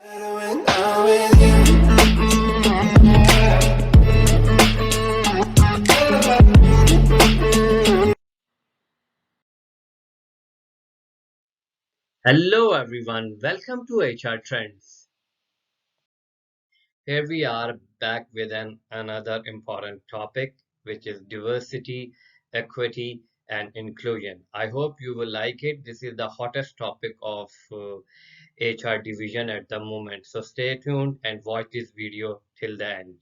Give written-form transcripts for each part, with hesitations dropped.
Hello everyone, welcome to HR Trends. Here we are back with another important topic, which is diversity, equity, and inclusion. I hope you will like it. This is the hottest topic of HR division at the moment. So stay tuned and watch this video till the end.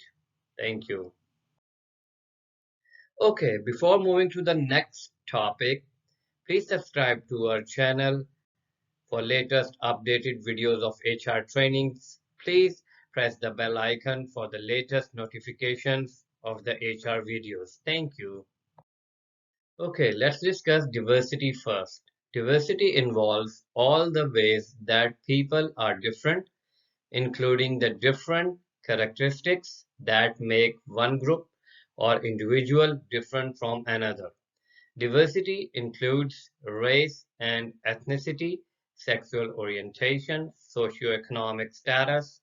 Thank you. Okay, before moving to the next topic, please subscribe to our channel for latest updated videos of HR trainings. Please press the bell icon for the latest notifications of the HR videos. Thank you. Okay, let's discuss diversity first. Diversity involves all the ways that people are different, including the different characteristics that make one group or individual different from another. Diversity includes race and ethnicity, sexual orientation, socioeconomic status,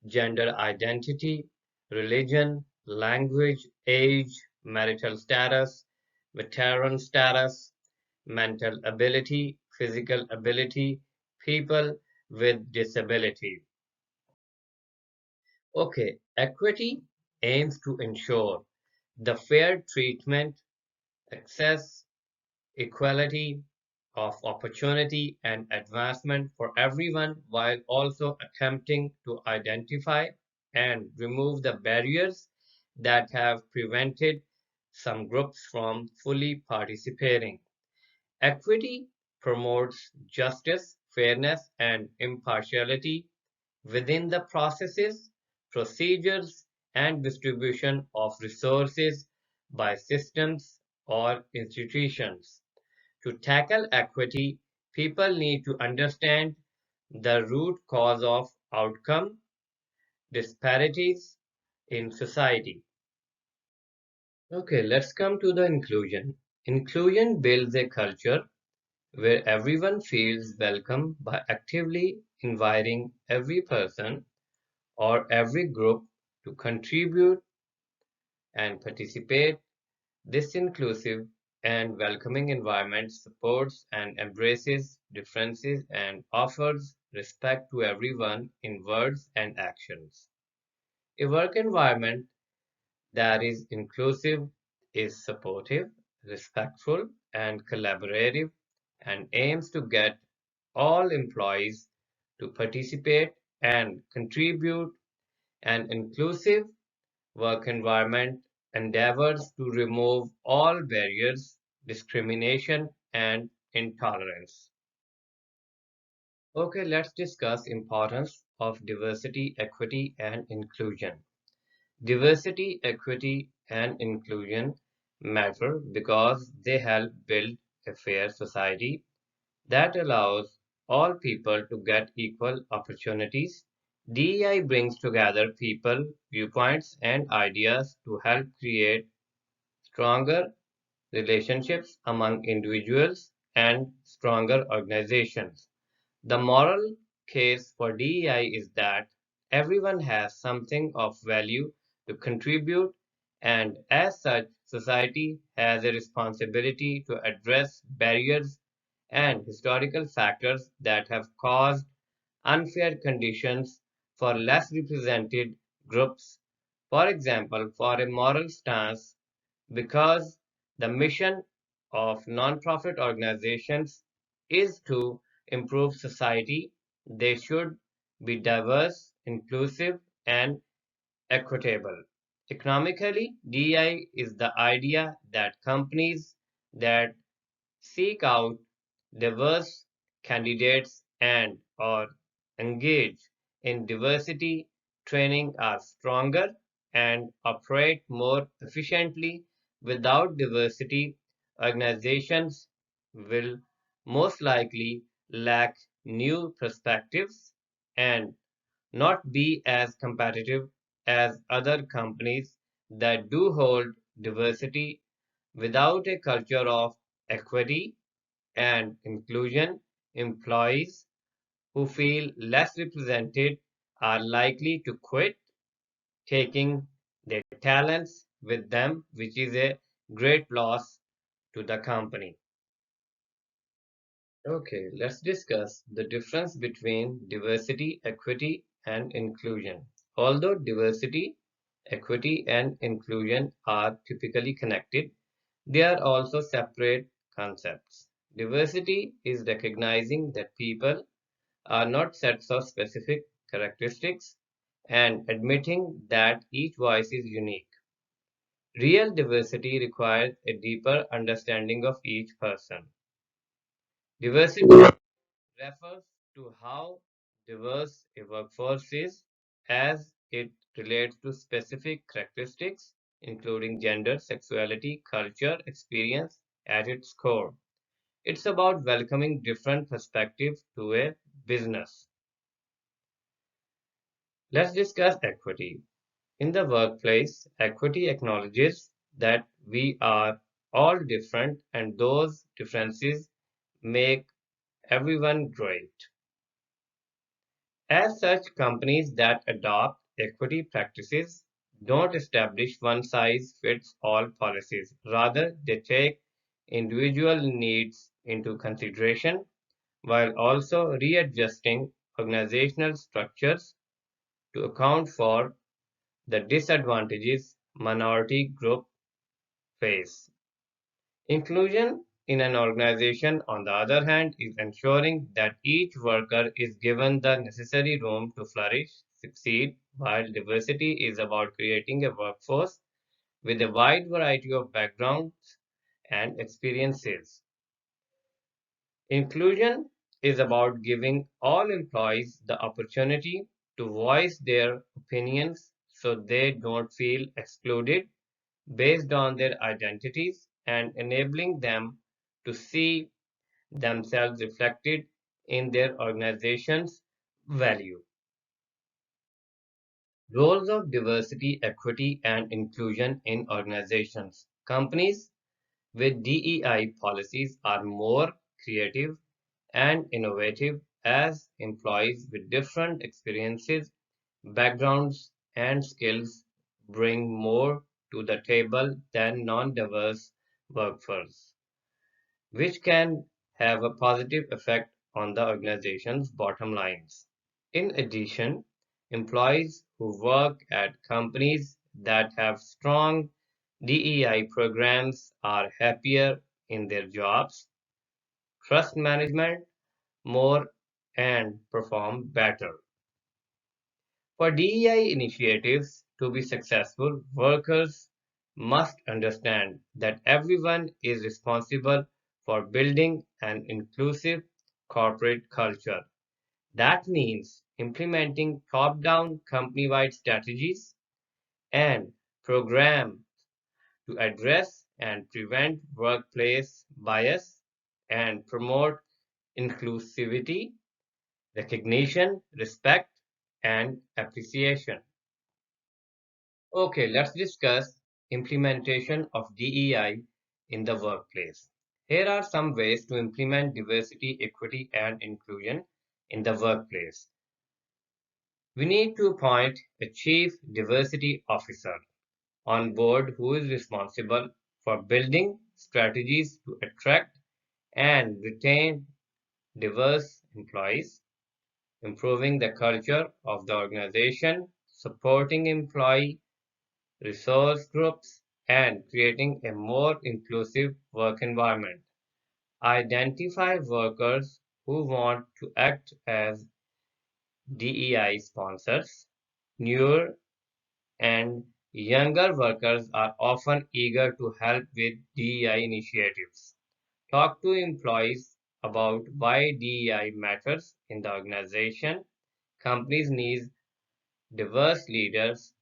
gender identity, religion, language, age, marital status, veteran status, mental ability, physical ability, people with disability. Okay, equity aims to ensure the fair treatment, access, equality of opportunity and advancement for everyone while also attempting to identify and remove the barriers that have prevented some groups from fully participating. Equity promotes justice, fairness, and impartiality within the processes, procedures, and distribution of resources by systems or institutions. To tackle equity, people need to understand the root cause of outcome disparities in society. Okay, let's come to the inclusion. Inclusion builds a culture where everyone feels welcome by actively inviting every person or every group to contribute and participate. This inclusive and welcoming environment supports and embraces differences and offers respect to everyone in words and actions. A work environment that is inclusive is supportive, respectful, and collaborative and aims to get all employees to participate and contribute. An inclusive work environment endeavors to remove all barriers, discrimination, and intolerance. Okay, let's discuss importance of diversity, equity, and inclusion. Diversity, equity, and inclusion matter because they help build a fair society that allows all people to get equal opportunities. DEI brings together people, viewpoints, and ideas to help create stronger relationships among individuals and stronger organizations. The moral case for DEI is that everyone has something of value to contribute, and as such, society has a responsibility to address barriers and historical factors that have caused unfair conditions for less represented groups. For example, for a moral stance, because the mission of nonprofit organizations is to improve society, they should be diverse, inclusive, and equitable. Economically, DEI is the idea that companies that seek out diverse candidates and or engage in diversity training are stronger and operate more efficiently. Without diversity, organizations will most likely lack new perspectives and not be as competitive as other companies that do hold diversity. Without a culture of equity and inclusion, employees who feel less represented are likely to quit, taking their talents with them, which is a great loss to the company. Okay, let's discuss the difference between diversity, equity, and inclusion. Although diversity, equity, and inclusion are typically connected, they are also separate concepts. Diversity is recognizing that people are not sets of specific characteristics and admitting that each voice is unique. Real diversity requires a deeper understanding of each person. Diversity refers to how diverse a workforce is as it relates to specific characteristics, including gender, sexuality, culture, experience at its core. It's about welcoming different perspectives to a business. Let's discuss equity. In the workplace, equity acknowledges that we are all different and those differences make everyone great. As such, companies that adopt equity practices don't establish one-size-fits-all policies. Rather, they take individual needs into consideration while also readjusting organizational structures to account for the disadvantages minority groups face. Inclusion in an organization, on the other hand, is ensuring that each worker is given the necessary room to flourish, succeed, while diversity is about creating a workforce with a wide variety of backgrounds and experiences. Inclusion is about giving all employees the opportunity to voice their opinions so they don't feel excluded based on their identities and enabling them to see themselves reflected in their organization's value. Roles of diversity, equity, and inclusion in organizations. Companies with DEI policies are more creative and innovative as employees with different experiences, backgrounds, and skills bring more to the table than non-diverse workforce, which can have a positive effect on the organization's bottom lines. In addition, employees who work at companies that have strong DEI programs are happier in their jobs, trust management more, and perform better. For DEI initiatives to be successful, workers must understand that everyone is responsible for building an inclusive corporate culture. That means implementing top-down company-wide strategies and programs to address and prevent workplace bias and promote inclusivity, recognition, respect, and appreciation. Okay, let's discuss implementation of DEI in the workplace. Here are some ways to implement diversity, equity, and inclusion in the workplace. We need to appoint a chief diversity officer on board who is responsible for building strategies to attract and retain diverse employees, improving the culture of the organization, supporting employee resource groups, and creating a more inclusive work environment. Identify workers who want to act as DEI sponsors. Newer and younger workers are often eager to help with DEI initiatives. Talk to employees about why DEI matters in the organization. Companies need diverse leaders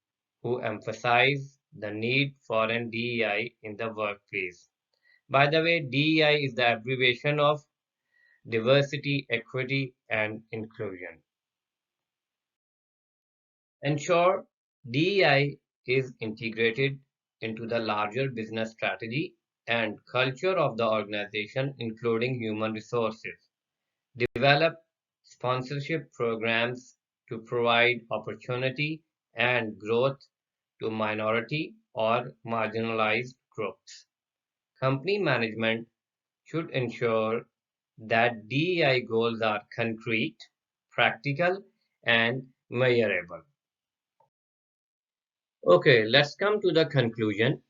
who emphasize the need for an DEI in the workplace. By the way, DEI is the abbreviation of diversity, equity, and inclusion. Ensure DEI is integrated into the larger business strategy and culture of the organization, including human resources. Develop sponsorship programs to provide opportunity and growth to minority or marginalized groups. Company management should ensure that DEI goals are concrete, practical, and measurable. Okay, let's come to the conclusion.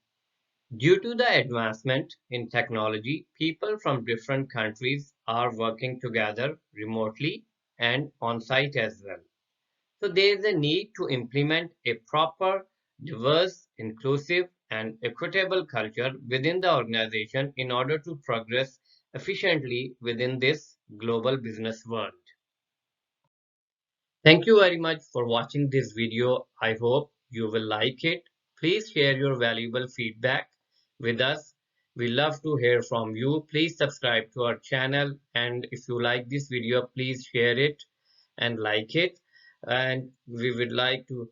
Due to the advancement in technology, people from different countries are working together remotely and on site as well. So there is a need to implement a proper, diverse, inclusive, and equitable culture within the organization in order to progress efficiently within this global business world. Thank you very much for watching this video. I hope you will like it. Please share your valuable feedback with us. We love to hear from you. Please subscribe to our channel, and if you like this video, please share it and like it. And we would like to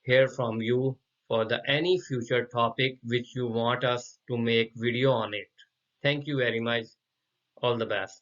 hear from you for the any future topic which you want us to make video on it. Thank you very much. All the best.